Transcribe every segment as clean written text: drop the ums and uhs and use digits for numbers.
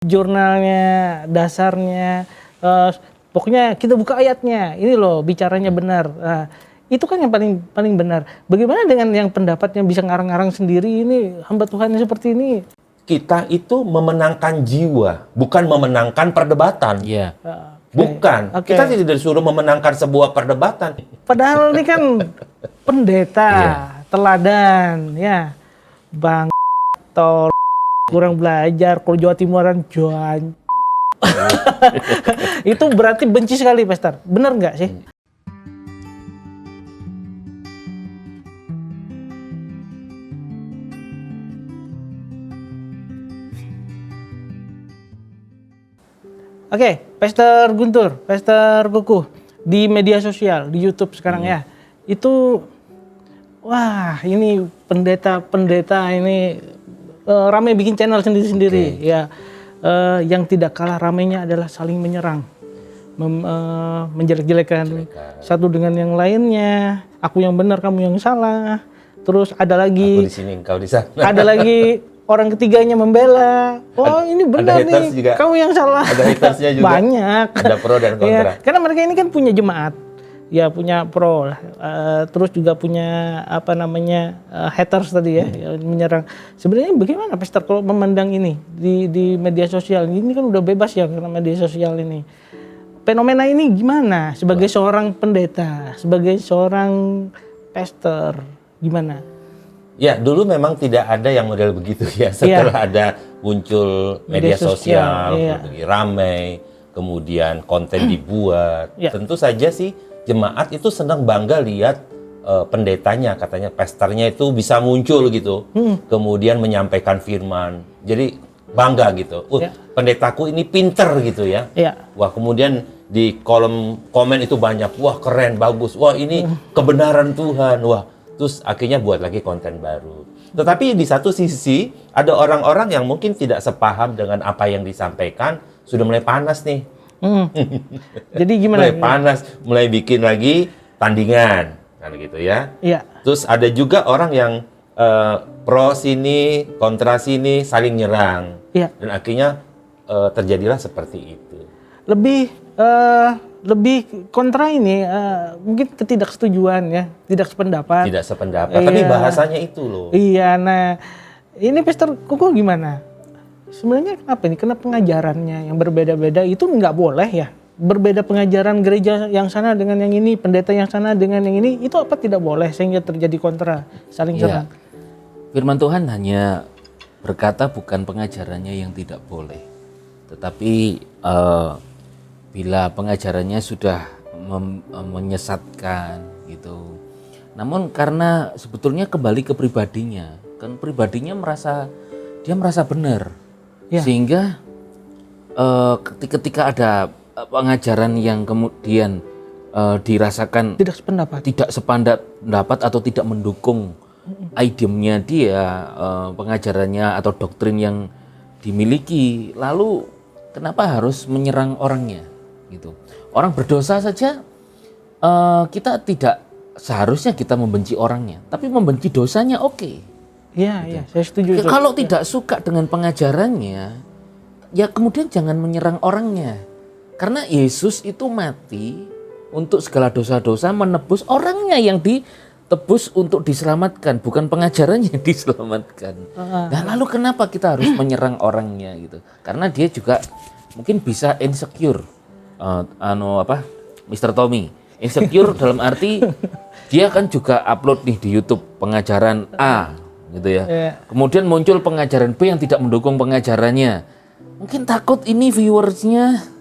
jurnalnya, dasarnya, pokoknya kita buka ayatnya, ini loh bicaranya benar. Nah, itu kan yang paling benar. Bagaimana dengan yang pendapatnya bisa ngarang-ngarang sendiri, ini hamba Tuhan yang seperti ini? Kita itu memenangkan jiwa, bukan memenangkan perdebatan. Iya. Bukan. Oke. Kita tidak disuruh memenangkan sebuah perdebatan. Padahal ini kan pendeta, teladan, ya. Bang, tol, kurang belajar, kalau Jawa Timuran, Joan. Itu berarti benci sekali, Pastor. Benar nggak sih? Oke, Pastor Guntur, Pastor Kuku, di media sosial, di YouTube sekarang ya, itu, wah ini pendeta ini ramai bikin channel sendiri-sendiri, ya. Yang tidak kalah ramainya adalah saling menyerang, menjelek-jelekan satu dengan yang lainnya. Aku yang benar, kamu yang salah. Terus ada lagi, Aku di sini, engkau di sana. ada lagi orang ketiganya membela. Oh ini benar nih, juga. kamu yang salah. Ada hatersnya juga. Banyak. Ada pro dan kontra. Ya, karena mereka ini kan punya jemaat, ya punya pro, terus juga punya apa namanya haters tadi ya, yang menyerang. Sebenarnya bagaimana Pastor kalau memandang ini di media sosial? Ini kan udah bebas ya karena media sosial ini. Fenomena ini gimana sebagai seorang pendeta, sebagai seorang pastor, gimana? Ya, dulu memang tidak ada yang model begitu ya. Setelah ada muncul media sosial, ramai, kemudian konten dibuat. Tentu saja sih jemaat itu senang bangga lihat pendetanya, katanya pastornya itu bisa muncul gitu. Kemudian menyampaikan firman. Jadi bangga gitu. Pendetaku ini pinter gitu ya. Wah, kemudian di kolom komen itu banyak, wah keren, bagus. Wah, ini kebenaran Tuhan. Wah, terus akhirnya buat lagi konten baru. Tetapi di satu sisi ada orang-orang yang mungkin tidak sepaham dengan apa yang disampaikan, sudah mulai panas nih. Jadi gimana? Mulai panas, mulai bikin lagi tandingan, kan gitu ya. Terus ada juga orang yang pro sini, kontra sini, saling nyerang. Dan akhirnya terjadilah seperti itu. Lebih kontra ini mungkin ketidaksetujuan ya, tidak sependapat. Tidak sependapat, tapi bahasanya itu loh. Iya, nah ini Pastor Kuku gimana? Sebenarnya kenapa ini? Karena pengajarannya yang berbeda-beda itu nggak boleh ya? Berbeda pengajaran gereja yang sana dengan yang ini, pendeta yang sana dengan yang ini, itu apa tidak boleh sehingga terjadi kontra, saling serang? Firman Tuhan hanya berkata bukan pengajarannya yang tidak boleh, tetapi bila pengajarannya sudah menyesatkan gitu. Namun karena sebetulnya kembali ke pribadinya, kan pribadinya merasa benar, sehingga ketika ada pengajaran yang kemudian dirasakan tidak sependapat atau tidak mendukung idemnya dia, pengajarannya atau doktrin yang dimiliki, lalu kenapa harus menyerang orangnya? Gitu. Orang berdosa saja kita tidak seharusnya kita membenci orangnya, tapi membenci dosanya oke. Iya, saya setuju. Kalau tidak suka dengan pengajarannya, ya kemudian jangan menyerang orangnya. Karena Yesus itu mati untuk segala dosa-dosa, menebus orangnya yang ditebus untuk diselamatkan, bukan pengajarannya yang diselamatkan. Nah, lalu kenapa kita harus menyerang orangnya gitu? Karena dia juga mungkin bisa insecure. Mr. Tommy insecure dalam arti dia kan juga upload nih di YouTube pengajaran A gitu ya. Kemudian muncul pengajaran B yang tidak mendukung pengajarannya. Mungkin takut ini viewersnya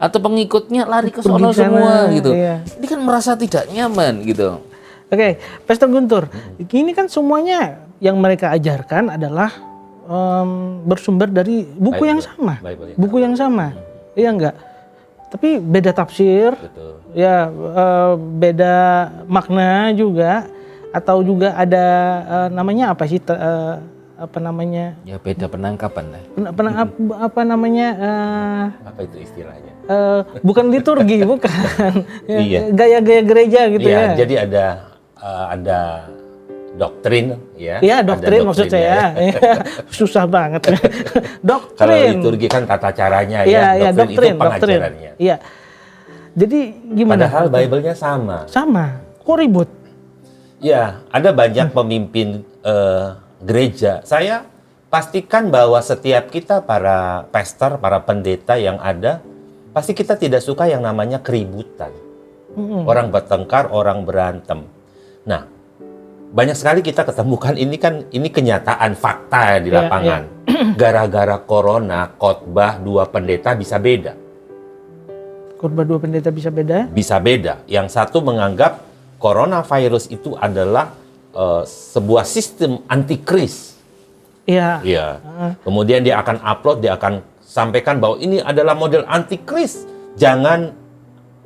atau pengikutnya lari ke sono semua gitu. Ini kan merasa tidak nyaman gitu. Oke, Pastor Guntur, ini kan semuanya yang mereka ajarkan adalah bersumber dari buku yang sama. Buku yang sama. Iya enggak? Tapi beda tafsir, ya beda makna juga, atau juga ada namanya apa sih? Apa namanya? Ya beda penangkapan lah. Apa namanya? Apa itu istilahnya? Bukan liturgi, bukan. Gaya-gaya gereja gitu ya. Jadi ada doktrin ya. Iya, doktrin maksud saya. Susah banget. Doktrin. Kalau liturgi kan tata caranya ya. Doktrin itu pengajarannya. Iya. Jadi gimana? Padahal Bible-nya sama. Sama. Kok ribut? Ya, ada banyak pemimpin gereja. Saya pastikan bahwa setiap kita para pastor, para pendeta yang ada, pasti kita tidak suka yang namanya keributan. Orang bertengkar, orang berantem. Nah, banyak sekali kita ketemukan ini kenyataan fakta di lapangan. Gara-gara corona, khotbah 2 pendeta bisa beda. Khotbah 2 pendeta bisa beda? Bisa beda. Yang satu menganggap coronavirus itu adalah sebuah sistem antikris. Iya. Iya. Kemudian dia akan upload, dia akan sampaikan bahwa ini adalah model antikris. Jangan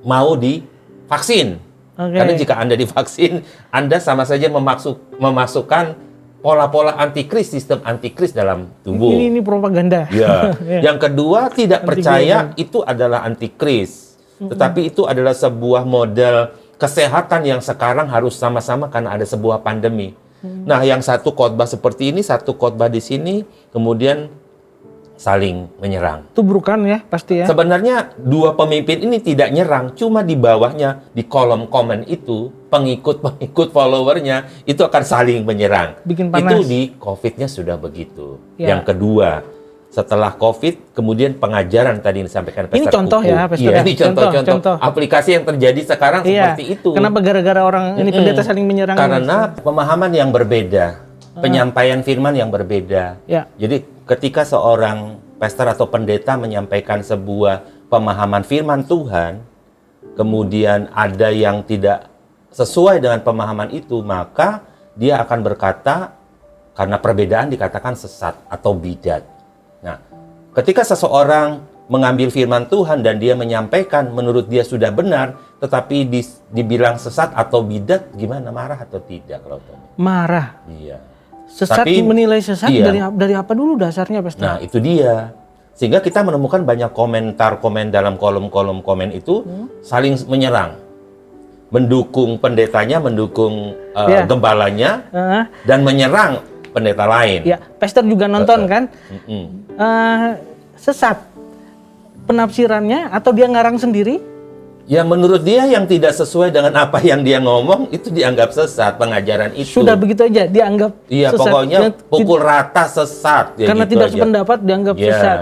mau divaksin. Karena jika Anda divaksin, Anda sama saja memasukkan pola-pola antikris, sistem antikris dalam tubuh. Ini propaganda. Ya. Yang kedua, tidak percaya itu adalah antikris. Tetapi itu adalah sebuah model kesehatan yang sekarang harus sama-sama karena ada sebuah pandemi. Nah, yang satu khotbah seperti ini, satu khotbah di sini, kemudian saling menyerang. Tubrukan ya, pasti ya. Sebenarnya 2 pemimpin ini tidak nyerang, cuma di bawahnya, di kolom komen itu, pengikut-pengikut followernya, itu akan saling menyerang. Bikin panas. Itu di COVID-nya sudah begitu. Ya. Yang kedua, setelah COVID, kemudian pengajaran tadi yang disampaikan Pastor Ini contoh Kuku. ya, Pastor. Iya, ini contoh-contoh Contoh. aplikasi yang terjadi sekarang seperti itu. Kenapa gara-gara orang ini pendeta saling menyerang? Karena pemahaman yang berbeda, penyampaian firman yang berbeda. Ya. Jadi ketika seorang pastor atau pendeta menyampaikan sebuah pemahaman firman Tuhan, kemudian ada yang tidak sesuai dengan pemahaman itu, maka dia akan berkata, karena perbedaan dikatakan sesat atau bidat. Nah, ketika seseorang mengambil firman Tuhan dan dia menyampaikan menurut dia sudah benar, tetapi dibilang sesat atau bidat, gimana, marah atau tidak kalau Tommy? Marah. Iya. Sesat, Tapi, menilai sesat iya. dari apa dulu dasarnya, Pastor? Nah, itu dia. Sehingga kita menemukan banyak komen dalam kolom-kolom komen itu saling menyerang. Mendukung pendetanya, mendukung gembalanya, dan menyerang pendeta lain. Ya, Pastor juga nonton kan? Sesat penafsirannya atau dia ngarang sendiri? Ya, menurut dia yang tidak sesuai dengan apa yang dia ngomong itu dianggap sesat, pengajaran itu. Sudah begitu aja dianggap Iya, sesat. pokoknya pukul rata sesat. Ya, karena gitu tidak aja. sependapat dianggap sesat.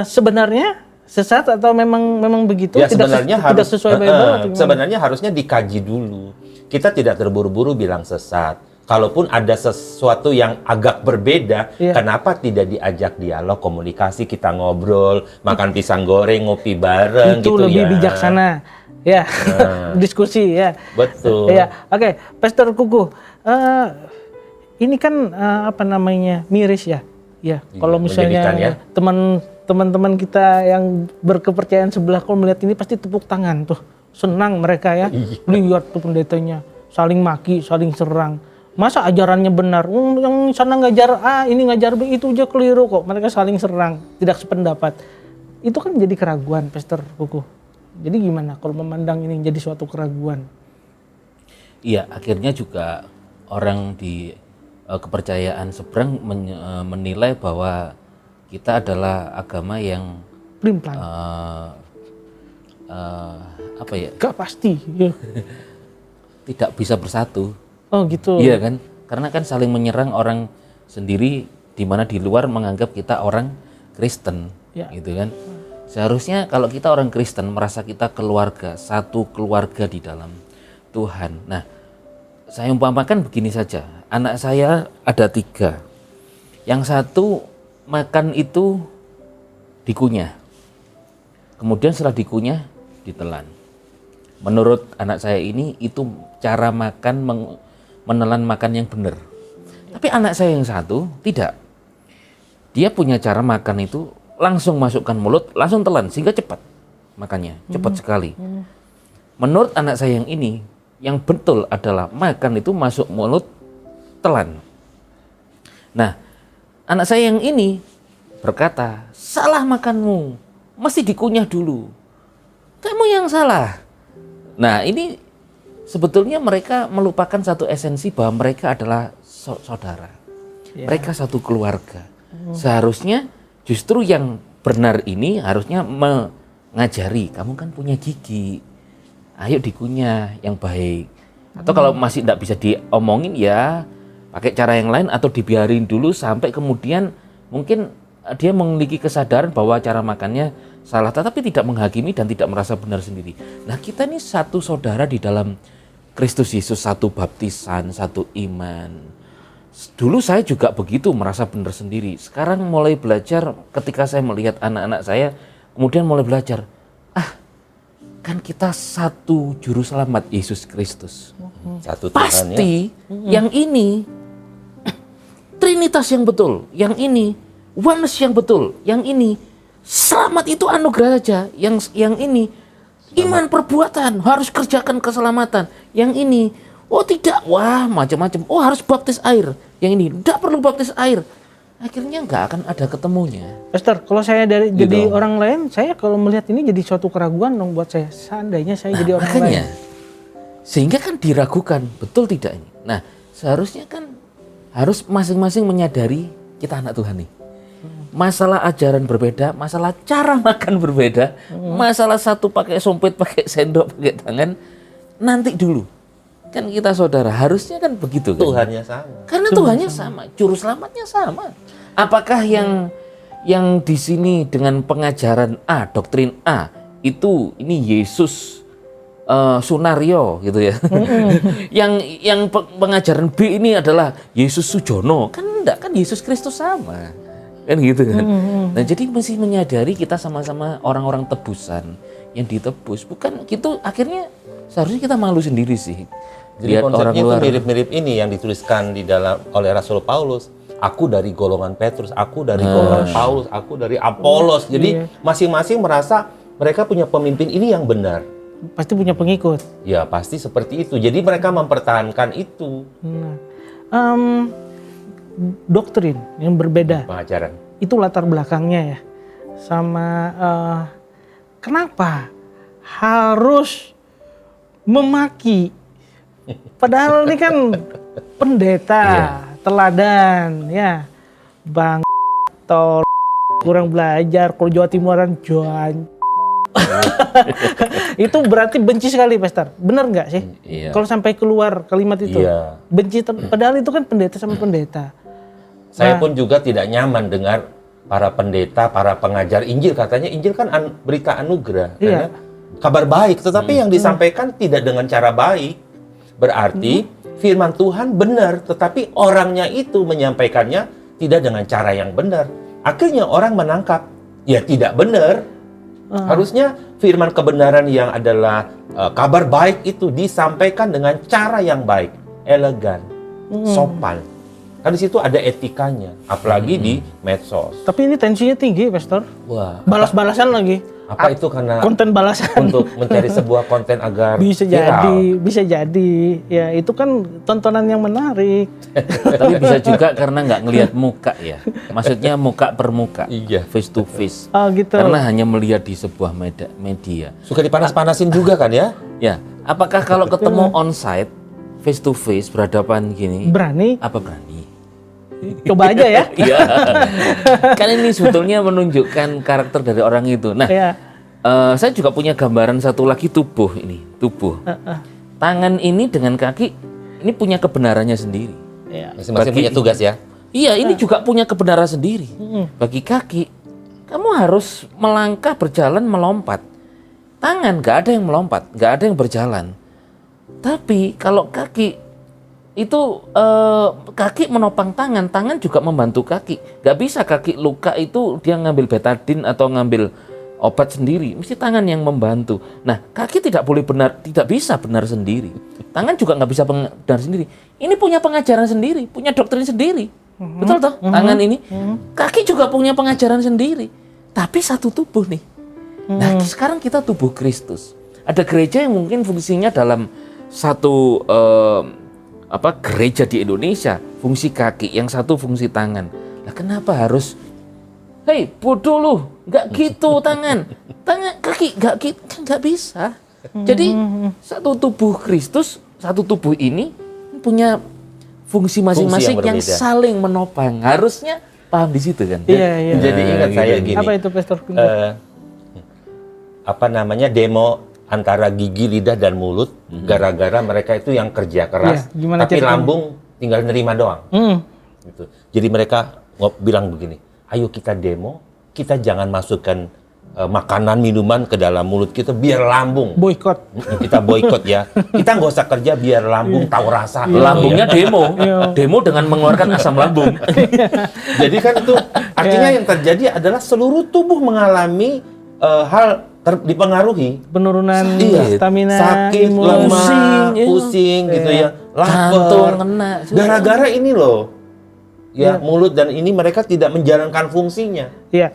Sebenarnya sesat atau memang begitu? Ya, tidak sesuai Bible? Sebenarnya harusnya dikaji dulu. Kita tidak terburu-buru bilang sesat. Kalaupun ada sesuatu yang agak berbeda, kenapa tidak diajak dialog, komunikasi, kita ngobrol, makan pisang goreng, ngopi bareng, itu gitu lebih ya. bijaksana, ya. Diskusi ya. Betul. Ya, oke, Pastor Kuku, ini kan miris ya, ya. Kalau misalnya ya. teman-teman kita yang berkepercayaan sebelah, kalau melihat ini pasti tepuk tangan tuh, senang mereka ya. Lihat tuh pendetanya saling maki, saling serang. Masa ajarannya benar? Yang sana ngajar A, ini ngajar B, itu aja keliru kok. Mereka saling serang, tidak sependapat. Itu kan jadi keraguan, Pastor Kuku. Jadi gimana kalau memandang ini jadi suatu keraguan? Iya, akhirnya juga orang di kepercayaan seberang menilai bahwa kita adalah agama yang Pelin-pelan. Gak pasti. Ya. Tidak bisa bersatu. Oh gitu. Iya kan, karena kan saling menyerang orang sendiri di mana di luar menganggap kita orang Kristen, gitu kan. Seharusnya kalau kita orang Kristen merasa kita keluarga, satu keluarga di dalam Tuhan. Nah, saya umpamakan begini saja, anak saya ada 3, yang satu makan itu dikunyah, kemudian setelah dikunyah ditelan. Menurut anak saya ini itu cara makan menelan makan yang benar. Tapi anak saya yang satu tidak. Dia punya cara makan itu langsung masukkan mulut, langsung telan sehingga cepat makannya, cepat sekali. Menurut anak saya yang ini, yang betul adalah makan itu masuk mulut, telan. Nah, anak saya yang ini berkata, salah makanmu, mesti dikunyah dulu. Kamu yang salah. Nah, ini sebetulnya mereka melupakan satu esensi bahwa mereka adalah saudara. Mereka satu keluarga. Seharusnya justru yang benar ini harusnya mengajari, kamu kan punya gigi, ayo dikunyah yang baik. Atau kalau masih tidak bisa diomongin ya pakai cara yang lain atau dibiarin dulu sampai kemudian mungkin dia memiliki kesadaran bahwa cara makannya salah, tetapi tidak menghakimi dan tidak merasa benar sendiri. Nah, kita ini satu saudara di dalam Kristus Yesus, satu baptisan, satu iman. Dulu saya juga begitu, merasa benar sendiri. Sekarang mulai belajar ketika saya melihat anak-anak saya, kemudian mulai belajar, kan kita satu juru selamat, Yesus Kristus. Satu Tuhan, pasti yang ini Trinitas yang betul, yang ini oneness yang betul, yang ini selamat itu anugerah saja, yang ini iman perbuatan, harus kerjakan keselamatan, yang ini oh tidak, wah macam-macam, oh harus baptis air, yang ini tidak perlu baptis air. Akhirnya nggak akan ada ketemunya. Pastor, kalau saya jadi orang lain, saya kalau melihat ini jadi suatu keraguan dong buat saya. Seandainya saya jadi orang lain. Sehingga kan diragukan, betul tidak ini? Nah, seharusnya kan harus masing-masing menyadari kita anak Tuhan nih. Masalah ajaran berbeda, masalah cara makan berbeda, masalah satu pakai sumpit, pakai sendok, pakai tangan, nanti dulu. Kan kita saudara, harusnya kan begitu kan? Tuhannya sama. Karena Tuhannya sama, juru selamatnya sama. Apakah yang di sini dengan pengajaran A, doktrin A, itu ini Yesus Sunario gitu ya. yang pengajaran B ini adalah Yesus Sujono. Kan enggak, kan Yesus Kristus sama. Kan gitu kan. Nah, jadi mesti menyadari kita sama-sama orang-orang tebusan yang ditebus. Bukan gitu, akhirnya seharusnya kita malu sendiri sih. Jadi lihat konsepnya orang itu luar. mirip-mirip ini yang dituliskan di dalam oleh Rasul Paulus. Aku dari golongan Petrus, aku dari golongan Paulus, aku dari Apolos. Jadi masing-masing merasa mereka punya pemimpin ini yang benar. Pasti punya pengikut. Ya pasti seperti itu. Jadi mereka mempertahankan itu. Doktrin yang berbeda. Pengajaran. Itu latar belakangnya ya. Sama kenapa harus memaki? Padahal ini kan pendeta, teladan, ya, bang, tol, kurang belajar, kalau Jawa Timuran, Joan. Itu berarti benci sekali, Pastor. Bener nggak sih? Iya. Kalau sampai keluar kalimat itu, benci. Padahal itu kan pendeta sama pendeta. Saya pun juga tidak nyaman dengar para pendeta, para pengajar Injil. Katanya Injil kan berita anugerah, kabar baik. Tetapi yang disampaikan tidak dengan cara baik. Berarti firman Tuhan benar, tetapi orangnya itu menyampaikannya tidak dengan cara yang benar. Akhirnya orang menangkap, ya tidak benar. Harusnya firman kebenaran yang adalah kabar baik itu disampaikan dengan cara yang baik, elegan, sopan. Kan di situ ada etikanya, apalagi di medsos. Tapi ini tensinya tinggi, Pastor. Wah, balas-balasan lagi. Apa itu karena konten balasan untuk mencari sebuah konten agar bisa viral. bisa jadi ya, itu kan tontonan yang menarik. Tapi bisa juga karena nggak ngelihat muka ya, maksudnya muka per muka, face to face. Oh gitu. Karena hanya melihat di sebuah media. Suka dipanas-panasin juga kan ya? Ya, apakah kalau ketemu onsite, face to face, berhadapan gini, berani? Apa berani? Coba aja ya. Iya. Kan ini sebetulnya menunjukkan karakter dari orang itu. Nah, saya juga punya gambaran satu lagi tubuh ini, tubuh. Tangan ini dengan kaki ini punya kebenarannya sendiri. Masing-masing punya tugas ya. Iya, ini juga punya kebenaran sendiri. Bagi kaki, kamu harus melangkah, berjalan, melompat. Tangan nggak ada yang melompat, nggak ada yang berjalan. Tapi kalau kaki itu kaki menopang tangan, tangan juga membantu kaki. Gak bisa kaki luka itu dia ngambil betadine atau ngambil obat sendiri, mesti tangan yang membantu. Nah, kaki tidak boleh benar, tidak bisa benar sendiri. Tangan juga nggak bisa benar sendiri. Ini punya pengajaran sendiri, punya doktrin sendiri. Betul toh? Tangan ini, kaki juga punya pengajaran sendiri. Tapi satu tubuh nih. Nah, sekarang kita tubuh Kristus. Ada gereja yang mungkin fungsinya dalam satu gereja di Indonesia, fungsi kaki, yang satu fungsi tangan. Lah kenapa harus, hei bodoh lu, nggak gitu tangan, kaki nggak gitu, nggak bisa. Jadi satu tubuh Kristus, satu tubuh ini punya fungsi masing-masing yang saling menopang. Harusnya paham di situ kan? Iya. Jadi ingat saya gini. Apa itu Pastor? Demo antara gigi, lidah, dan mulut, gara-gara mereka itu yang kerja keras, tapi lambung tinggal nerima doang. Gitu. Jadi mereka bilang begini, ayo kita demo, kita jangan masukkan makanan, minuman ke dalam mulut kita, biar lambung. Boykot. Kita boykot ya. Kita nggak usah kerja, biar lambung tahu rasa. Lambungnya demo. Demo dengan mengeluarkan asam lambung. Jadi kan itu artinya yang terjadi adalah seluruh tubuh mengalami hal dipengaruhi. Penurunan stamina, sakit, lemah, pusing gitu ya. Lapar. Gara-gara ini loh. Ya, mulut dan ini mereka tidak menjalankan fungsinya. Iya.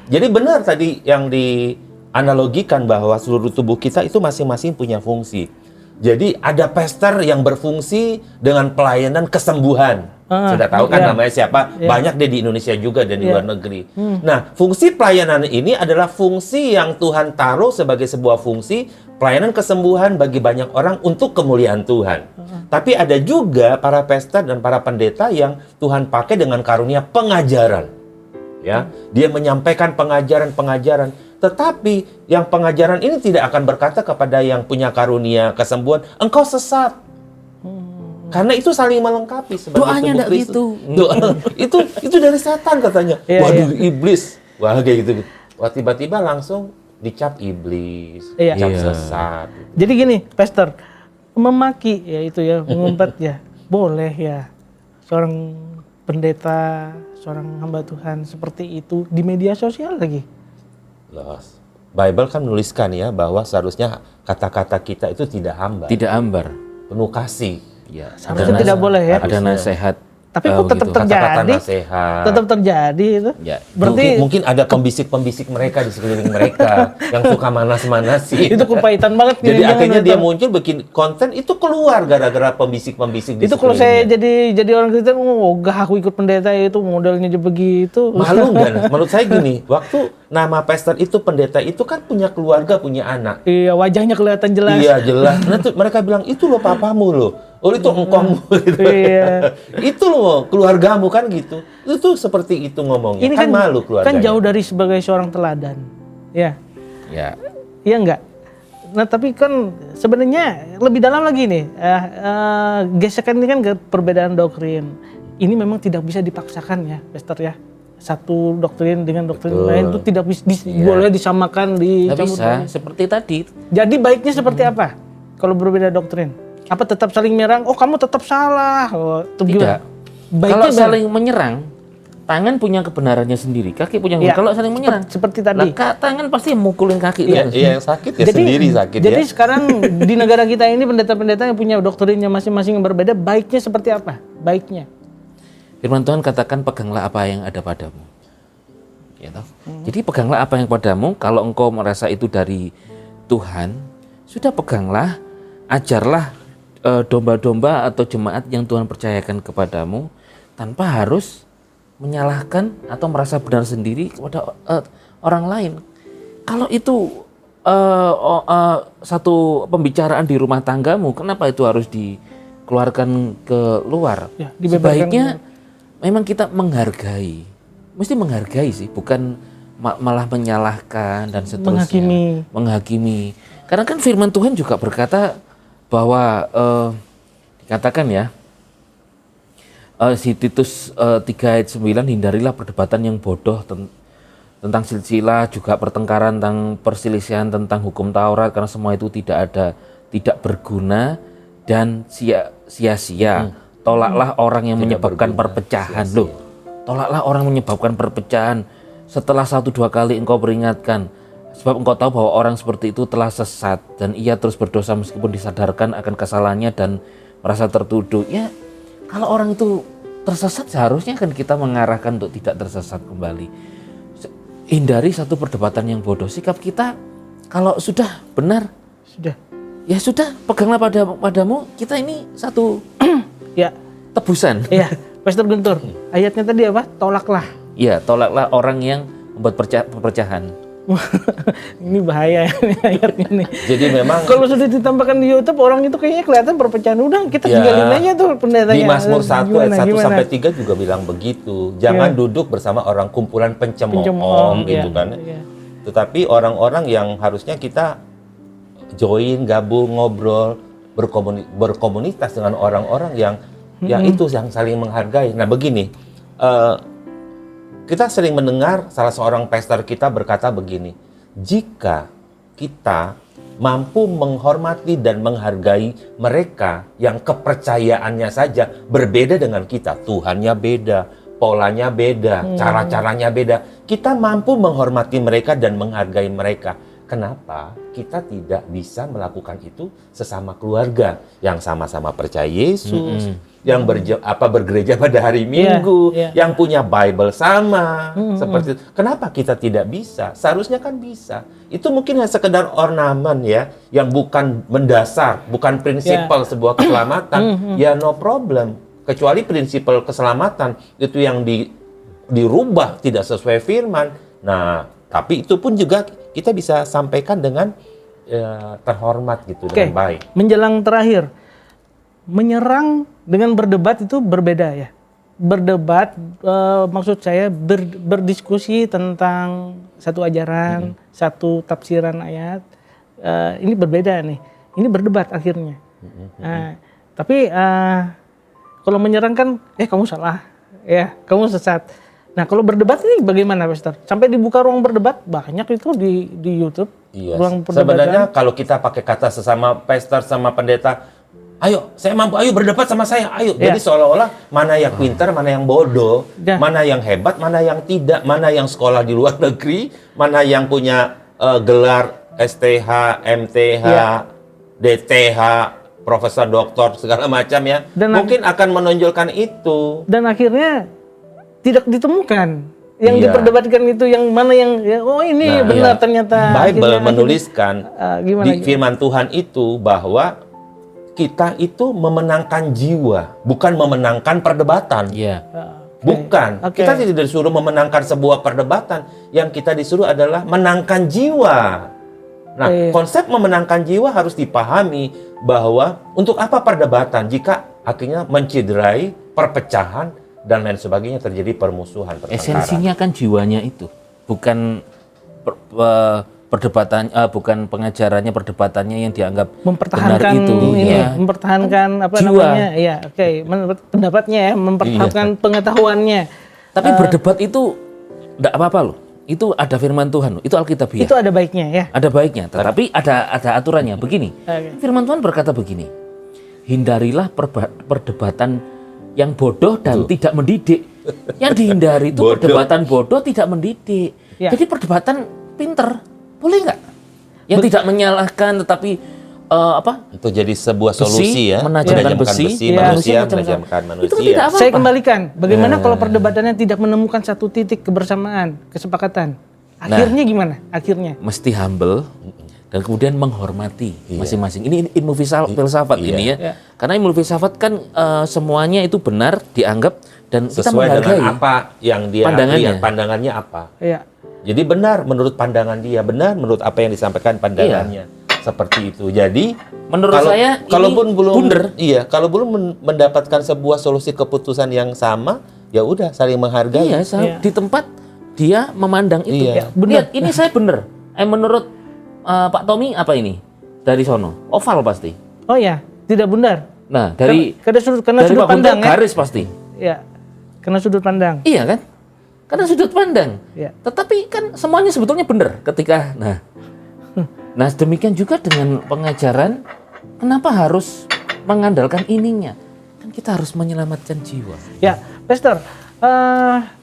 Jadi benar tadi yang dianalogikan bahwa seluruh tubuh kita itu masing-masing punya fungsi. Jadi ada pastor yang berfungsi dengan pelayanan kesembuhan. Sudah tahu kan namanya siapa? Banyak deh di Indonesia juga dan di luar negeri. Nah, fungsi pelayanan ini adalah fungsi yang Tuhan taruh sebagai sebuah fungsi pelayanan kesembuhan bagi banyak orang untuk kemuliaan Tuhan. Tapi ada juga para pastor dan para pendeta yang Tuhan pakai dengan karunia pengajaran. Ya, dia menyampaikan pengajaran-pengajaran, tetapi yang pengajaran ini tidak akan berkata kepada yang punya karunia kesembuhan, engkau sesat. Karena itu saling melengkapi sebagai doanya tubuh Kristus. Gitu. Itu dari setan katanya. Waduh, iblis. Wah, kayak gitu. Wah, tiba-tiba langsung dicap iblis, dicap sesat. Jadi gini, Pastor, memaki ya itu ya, mengumpat ya, boleh ya seorang pendeta, seorang hamba Tuhan seperti itu di media sosial lagi. Bible kan menuliskan ya bahwa seharusnya kata-kata kita itu tidak hambar. Tidak hambar. Penuh kasih. Ya, seharusnya tidak boleh ya. Ada nasihat. Tapi kok tetap terjadi? Tetap terjadi itu. Ya, berarti mungkin ada pembisik-pembisik mereka di sekeliling mereka yang suka manas-manasi. Itu kepahitan banget. Jadi akhirnya dia muncul bikin konten itu keluar gara-gara pembisik-pembisik di itu kalau saya jadi orang Kristen, aku ikut pendeta itu modelnya begitu. Malu kan? Menurut saya gini, waktu nama pastor itu pendeta itu kan punya keluarga, punya anak. Iya, wajahnya kelihatan jelas. Iya, jelas. Nah, mereka bilang itu loh papamu loh. Oh itu engkongmu gitu. Iya. Itu loh keluargamu kan gitu. Itu seperti itu ngomongnya. Ini kan malu keluarganya. Kan jauh dari sebagai seorang teladan. Ya. Ya. Iya enggak? Nah tapi kan sebenarnya lebih dalam lagi nih. Gesekan ini kan perbedaan doktrin. Ini memang tidak bisa dipaksakan ya, Pastor ya. Satu doktrin dengan doktrin lain itu tidak boleh disamakan Nggak bisa, seperti tadi. Jadi baiknya seperti apa? Kalau berbeda doktrin? Apa tetap saling menyerang? Oh kamu tetap salah. Tidak. Kalau saling menyerang, tangan punya kebenarannya sendiri, kaki punya kebenaran. Kalau saling menyerang, seperti tadi. Tangan pasti mukulin kaki. Iya, yang sakit ya sendiri sakit. Jadi sekarang di negara kita ini pendeta-pendeta yang punya doktrinnya masing-masing yang berbeda, baiknya seperti apa? Baiknya. Firman Tuhan katakan peganglah apa yang ada padamu. Gitu. Jadi peganglah apa yang padamu. Kalau engkau merasa itu dari Tuhan, sudah peganglah, ajarlah domba-domba atau jemaat yang Tuhan percayakan kepadamu tanpa harus menyalahkan atau merasa benar sendiri kepada orang lain. Kalau itu satu pembicaraan di rumah tanggamu, kenapa itu harus dikeluarkan ke luar? Ya, sebaiknya memang kita menghargai, mesti menghargai sih, bukan malah menyalahkan dan seterusnya. Menghakimi. Karena kan firman Tuhan juga berkata bahwa dikatakan ya, si Titus 3 ayat 9, hindarilah perdebatan yang bodoh tentang silsilah, juga pertengkaran tentang perselisihan tentang hukum Taurat, karena semua itu tidak berguna dan sia-sia. Tolaklah orang yang menyebabkan perpecahan. Loh, tolaklah orang yang menyebabkan perpecahan. Setelah 1-2 kali engkau peringatkan, sebab engkau tahu bahwa orang seperti itu telah sesat dan ia terus berdosa meskipun disadarkan akan kesalahannya dan merasa tertuduh. Ya, kalau orang itu tersesat seharusnya kan kita mengarahkan untuk tidak tersesat kembali. Hindari satu perdebatan yang bodoh. Sikap kita kalau sudah benar, ya sudah, peganglah padamu. Kita ini satu ya tebusan. Iya, Pastor Guntur. Ayatnya tadi apa? Tolaklah. Ya, tolaklah orang yang membuat perpecahan. Ini bahaya ini ayatnya nih. Jadi memang Kalau sudah ditambahkan di YouTube, orang itu kayaknya kelihatan perpecahan. Udah, kita tinggalin aja tuh pendetanya. di Mazmur 1 ayat 1 gimana? sampai 3 juga bilang begitu. Jangan duduk bersama orang kumpulan pencemooh gitu kan. Tetapi orang-orang yang harusnya kita join, gabung, ngobrol, berkomunitas dengan orang-orang yang itu yang saling menghargai. Nah begini, kita sering mendengar salah seorang pastor kita berkata begini, jika kita mampu menghormati dan menghargai mereka yang kepercayaannya saja berbeda dengan kita, Tuhannya beda, polanya beda, cara-caranya beda, kita mampu menghormati mereka dan menghargai mereka. Kenapa kita tidak bisa melakukan itu sesama keluarga yang sama-sama percaya Yesus, yang bergereja pada hari Minggu, yang punya Bible sama, seperti itu. Kenapa kita tidak bisa? Seharusnya kan bisa. Itu mungkin hanya sekedar ornamen ya, yang bukan mendasar, bukan prinsipal sebuah keselamatan. Ya no problem. Kecuali prinsipal keselamatan itu yang dirubah tidak sesuai firman. Nah, tapi itu pun juga kita bisa sampaikan dengan terhormat gitu, dengan baik. Menjelang terakhir, menyerang dengan berdebat itu berbeda ya. Berdebat maksud saya berdiskusi tentang satu ajaran, satu tafsiran ayat. Ini berbeda nih. Ini berdebat akhirnya. Tapi kalau menyerang kan, kamu salah, ya kamu sesat. Nah kalau berdebat ini bagaimana, Pastor? Sampai dibuka ruang berdebat banyak itu di YouTube. Iya. Ruang Sebenarnya kalau kita pakai kata sesama pastor sama pendeta, ayo saya mampu, ayo berdebat sama saya, ayo. Jadi seolah-olah mana yang pintar, mana yang bodoh, mana yang hebat, mana yang tidak, mana yang sekolah di luar negeri, mana yang punya gelar STH, MTH, DTH, profesor, doktor, segala macam ya. Dan mungkin akan menonjolkan itu. Dan akhirnya tidak ditemukan yang diperdebatkan itu, yang mana yang ini benar ternyata. Bible menuliskan di firman Tuhan itu bahwa kita itu memenangkan jiwa, bukan memenangkan perdebatan. Bukan. Kita tidak disuruh memenangkan sebuah perdebatan. Yang kita disuruh adalah menangkan jiwa. Nah, konsep memenangkan jiwa harus dipahami bahwa untuk apa perdebatan jika akhirnya mencederai, perpecahan, dan lain sebagainya, terjadi permusuhan, pertengkaran. Esensinya kan jiwanya itu, bukan perdebatan, bukan pengajarannya, perdebatannya yang dianggap mempertahankan benar itu. Mempertahankan apa jiwa. namanya? Pendapatnya ya, mempertahankan pengetahuannya. Tapi berdebat itu enggak apa-apa loh. Itu ada firman Tuhan, itu Alkitabiah. Itu ada baiknya ya. Ada baiknya, tetapi ada aturannya. Begini, firman Tuhan berkata begini, hindarilah perdebatan yang bodoh dan tidak mendidik. Yang dihindari itu perdebatan bodoh tidak mendidik. Jadi perdebatan pinter, boleh nggak? Yang tidak menyalahkan, tetapi itu jadi sebuah solusi ya. Menajamkan besi, manusia menajamkan manusia. Itu tidak apa-apa. Saya kembalikan, bagaimana kalau perdebatannya tidak menemukan satu titik kebersamaan, kesepakatan? Akhirnya gimana? Akhirnya mesti humble dan kemudian menghormati masing-masing. Ini ilmu filsafat ini ya. Karena ilmu filsafat kan semuanya itu benar dianggap dan kita sesuai menghargai dengan apa yang dia lihat, pandangannya apa. Jadi benar menurut pandangan dia, benar menurut apa yang disampaikan pandangannya. Seperti itu. Jadi menurut saya kalaupun belum blunder. Kalau belum mendapatkan sebuah solusi keputusan yang sama, ya udah saling menghargai. Di tempat dia memandang itu. Benar. Ini saya benar. Menurut Pak Tommy apa ini? Dari sono. Oval pasti. Oh ya, tidak benar. Nah, dari sudut Pak pandang ya. Garis pasti. Ya. Karena sudut pandang. Iya kan? Karena sudut pandang. Ya. Tetapi kan semuanya sebetulnya benar ketika Nah, demikian juga dengan pengajaran, kenapa harus mengandalkan ininya? Kan kita harus menyelamatkan jiwa. Ya, Pastor,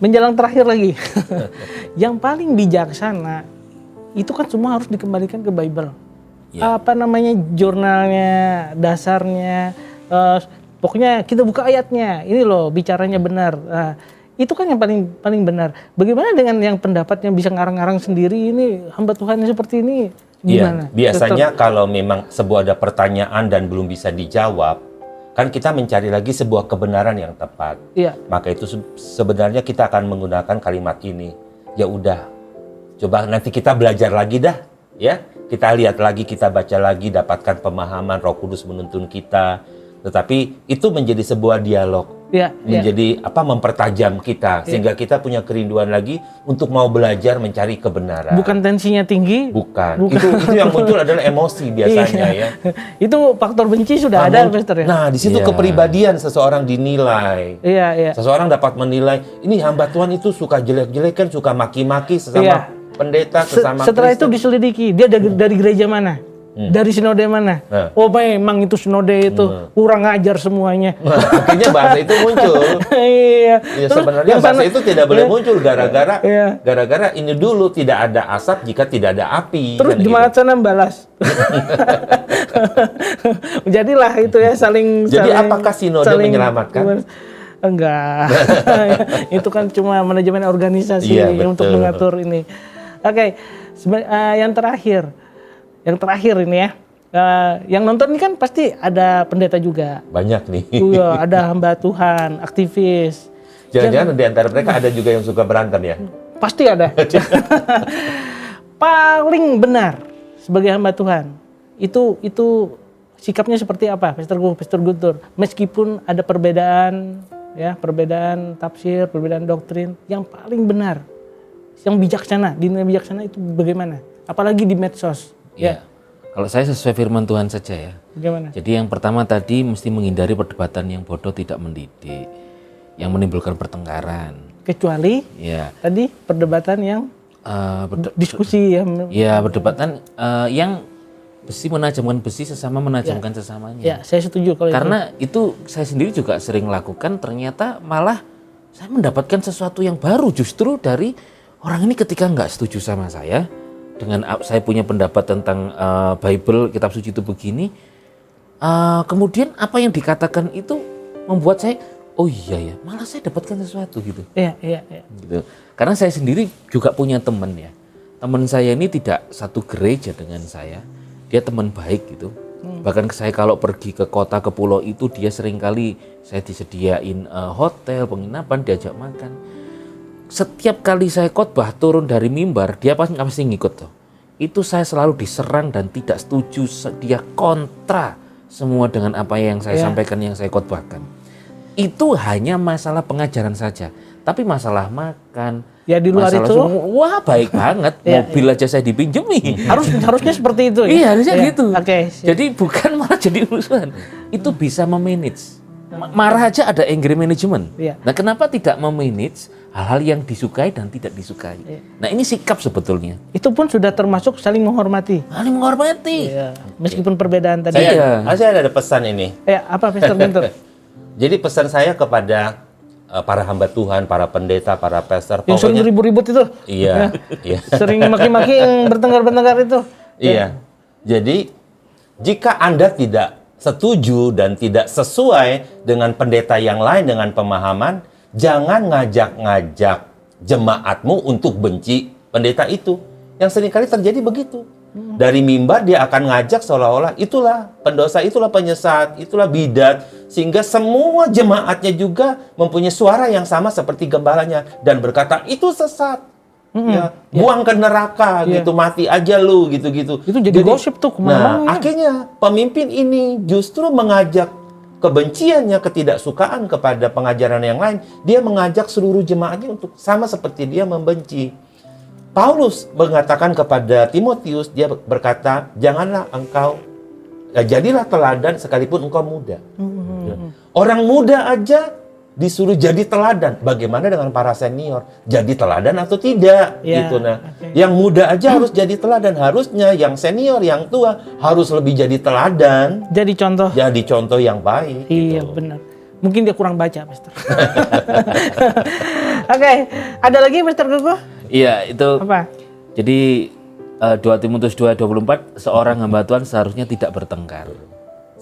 menjelang terakhir lagi. Yang paling bijaksana itu kan semua harus dikembalikan ke Bible. Apa namanya, jurnalnya, dasarnya, pokoknya kita buka ayatnya. Ini loh bicaranya benar. Itu kan yang paling benar. Bagaimana dengan yang pendapatnya bisa ngarang-ngarang sendiri, ini hamba Tuhan seperti ini? Gimana? Biasanya kalau memang sebuah ada pertanyaan dan belum bisa dijawab, kan kita mencari lagi sebuah kebenaran yang tepat. Maka itu sebenarnya kita akan menggunakan kalimat ini. Ya udah, coba nanti kita belajar lagi dah, ya. Kita lihat lagi, kita baca lagi, dapatkan pemahaman, Roh Kudus menuntun kita. Tetapi itu menjadi sebuah dialog, menjadi mempertajam kita, sehingga kita punya kerinduan lagi untuk mau belajar mencari kebenaran. Bukan tensinya tinggi. Bukan. Itu yang muncul adalah emosi biasanya ya. Itu faktor benci sudah ada, Pastor ya. Nah, di situ kepribadian seseorang dinilai. Seseorang dapat menilai, ini hamba Tuhan itu suka jelek-jelekan, suka maki-maki sesama pendeta, sesama Setelah Kristen. itu diselidiki, dia dari gereja mana? Dari sinode mana? Oh, memang itu sinode itu kurang ngajar semuanya. Akhirnya bahasa itu muncul. Iya. Ya, sebenarnya bahasa itu tidak boleh muncul gara-gara ini dulu tidak ada asap jika tidak ada api. Terus jemaat sana balas. Jadilah itu ya saling. Jadi apakah sinode menyelamatkan? Enggak. Itu kan cuma manajemen organisasi untuk mengatur ini. Oke, yang terakhir ini ya, yang nonton ini kan pasti ada pendeta juga. Banyak nih. Ada hamba Tuhan, aktivis. Jangan-jangan di antara mereka ada juga yang suka berantem ya? Pasti ada. Paling benar sebagai hamba Tuhan, itu sikapnya seperti apa, Pastor Guntur? Meskipun ada perbedaan tafsir, perbedaan doktrin, yang paling benar, yang bijaksana, dinilai bijaksana itu bagaimana? Apalagi di medsos. Ya. Kalau saya sesuai firman Tuhan saja ya. Bagaimana? Jadi yang pertama tadi mesti menghindari perdebatan yang bodoh tidak mendidik, yang menimbulkan pertengkaran. Kecuali tadi perdebatan yang diskusi ya. Ya, perdebatan yang besi menajamkan besi, sesama menajamkan sesamanya. Ya, saya setuju kalau karena itu saya sendiri juga sering lakukan, ternyata malah saya mendapatkan sesuatu yang baru justru dari orang ini ketika nggak setuju sama saya. Dengan saya punya pendapat tentang Bible, kitab suci itu begini, kemudian apa yang dikatakan itu membuat saya, oh iya ya, malah saya dapatkan sesuatu gitu. Iya. Gitu. Karena saya sendiri juga punya teman ya, teman saya ini tidak satu gereja dengan saya, dia teman baik gitu. Bahkan saya kalau pergi ke kota, ke pulau itu, dia seringkali saya disediain hotel, penginapan, diajak makan. Setiap kali saya khotbah turun dari mimbar, dia pasti ngikut tuh. Itu saya selalu diserang dan tidak setuju, dia kontra semua dengan apa yang saya sampaikan, yang saya khotbahkan. Itu hanya masalah pengajaran saja, tapi masalah makan, ya di luar itu, wah baik banget, mobil aja saya dipinjemi. Harusnya seperti itu. Iya, harusnya gitu. Okay, jadi bukan malah jadi urusan. Itu bisa memanage. Marah aja ada anger management. Nah, kenapa tidak memanage hal-hal yang disukai dan tidak disukai? Nah, ini sikap sebetulnya. Itu pun sudah termasuk saling menghormati. Saling menghormati. Meskipun perbedaan tadi. Saya ada pesan ini. Apa Pastor Guntur? Jadi pesan saya kepada para hamba Tuhan, para pendeta, para pastor. Yang sering ribut-ribut itu. Iya. Sering maki-maki yang bertengkar-bertengkar itu. Iya. Jadi jika Anda tidak setuju dan tidak sesuai dengan pendeta yang lain dengan pemahaman, jangan ngajak-ngajak jemaatmu untuk benci pendeta itu. Yang seringkali terjadi begitu. Dari mimbar dia akan ngajak seolah-olah itulah pendosa, itulah penyesat, itulah bidat, sehingga semua jemaatnya juga mempunyai suara yang sama seperti gembalanya dan berkata itu sesat. Buang ke neraka gitu, mati aja lu gitu-gitu. Itu jadi gosip tuh kemana-mana. Nah, akhirnya pemimpin ini justru mengajak kebenciannya, ketidaksukaan kepada pengajaran yang lain. Dia mengajak seluruh jemaatnya untuk sama seperti dia membenci. Paulus mengatakan kepada Timotius, dia berkata, janganlah engkau, jadilah teladan sekalipun engkau muda. Orang muda aja disuruh jadi teladan. Bagaimana dengan para senior? Jadi teladan atau tidak? Gitu. Nah, yang muda aja harus jadi teladan. Harusnya yang senior, yang tua harus lebih jadi teladan. Jadi contoh. Jadi contoh yang baik. Iya, gitu. Benar. Mungkin dia kurang baca, Pastor. Oke, ada lagi Pastor Gogo? Iya, itu. Apa? Jadi 2 Timotius 2:24, seorang hamba Tuhan seharusnya tidak bertengkar.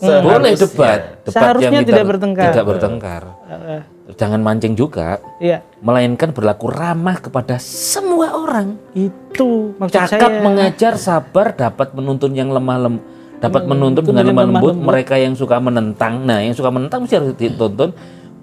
Boleh debat seharusnya yang tidak bertengkar. Tidak bertengkar. Jangan mancing juga. Melainkan berlaku ramah kepada semua orang. Itu maksud cakap, saya. mengajar, sabar, dapat menuntun yang lemah dapat menuntun dengan lemah lembut mereka yang suka menentang. Nah, yang suka menentang mesti harus dituntun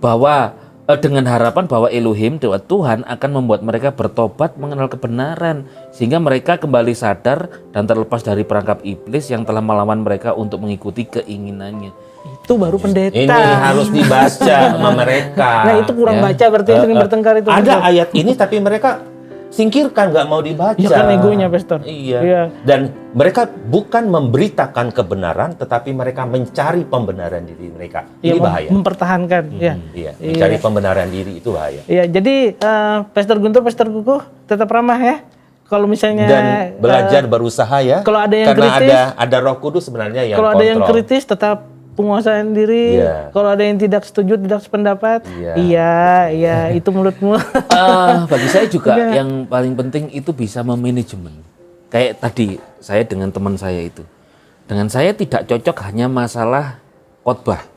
bahwa dengan harapan bahwa Elohim, Dewa Tuhan akan membuat mereka bertobat, mengenal kebenaran, sehingga mereka kembali sadar dan terlepas dari perangkap iblis yang telah melawan mereka untuk mengikuti keinginannya. Itu baru pendeta. Ini harus dibaca sama mereka. Nah itu kurang baca berarti yang sering bertengkar itu. Ada ayat ini tapi mereka singkirkan, nggak mau dibaca. Ya kan egonya, Pastor. Iya. Dan mereka bukan memberitakan kebenaran, tetapi mereka mencari pembenaran diri mereka. Ini bahaya. Mempertahankan. Iya. Mencari pembenaran diri itu bahaya. Iya. Jadi Pastor Guntur, Pastor Kukuh tetap ramah ya. Kalau misalnya Dan belajar berusaha ya. Kalau ada yang karena kritis, ada Roh Kudus sebenarnya yang kalau kontrol. ada yang kritis tetap penguasaan diri. Kalau ada yang tidak setuju, tidak sependapat, iya, itu mulutmu. Bagi saya juga yang paling penting itu bisa memanajemen. Kayak tadi saya dengan teman saya itu, dengan saya tidak cocok hanya masalah khotbah.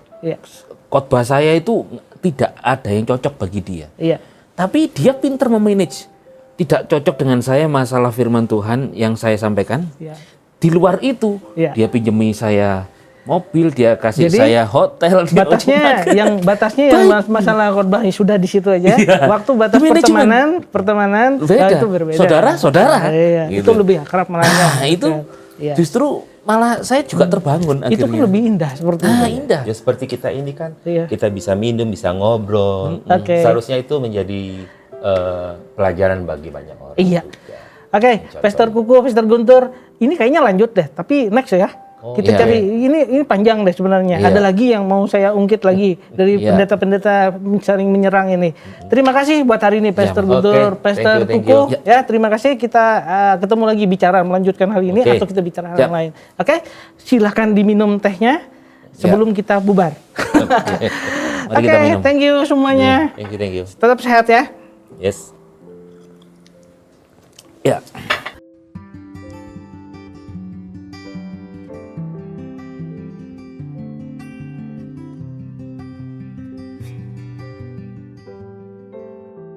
Khotbah saya itu tidak ada yang cocok bagi dia. Tapi dia pintar memanage. Tidak cocok dengan saya masalah firman Tuhan yang saya sampaikan. Di luar itu, dia pinjemi saya mobil, dia kasih saya hotel. Batasnya yang masalah khotbah sudah di situ aja. Waktu batas pertemanan itu berbeda. Saudara. Gitu. Itu lebih akrab malah. Nah, itu justru malah saya juga terbangun akhirnya. Itu kan lebih indah seperti itu. Indah. Ya seperti kita ini kan, kita bisa minum, bisa ngobrol. Seharusnya itu menjadi pelajaran bagi banyak orang. Iya. Oke, Pastor Kukuh, Pastor Guntur, ini kayaknya lanjut deh, tapi next ya. Kita cari ini panjang deh sebenarnya. Ada lagi yang mau saya ungkit lagi dari pendeta-pendeta saling menyerang ini. Terima kasih buat hari ini Pastor Guntur, Pastor Kukuh. Ya, terima kasih. Kita ketemu lagi bicara melanjutkan hal ini atau kita bicara hal yang lain. Oke, silakan diminum tehnya sebelum kita bubar. Oke, thank you semuanya. Thank you. Tetap sehat ya. Yes. Ya.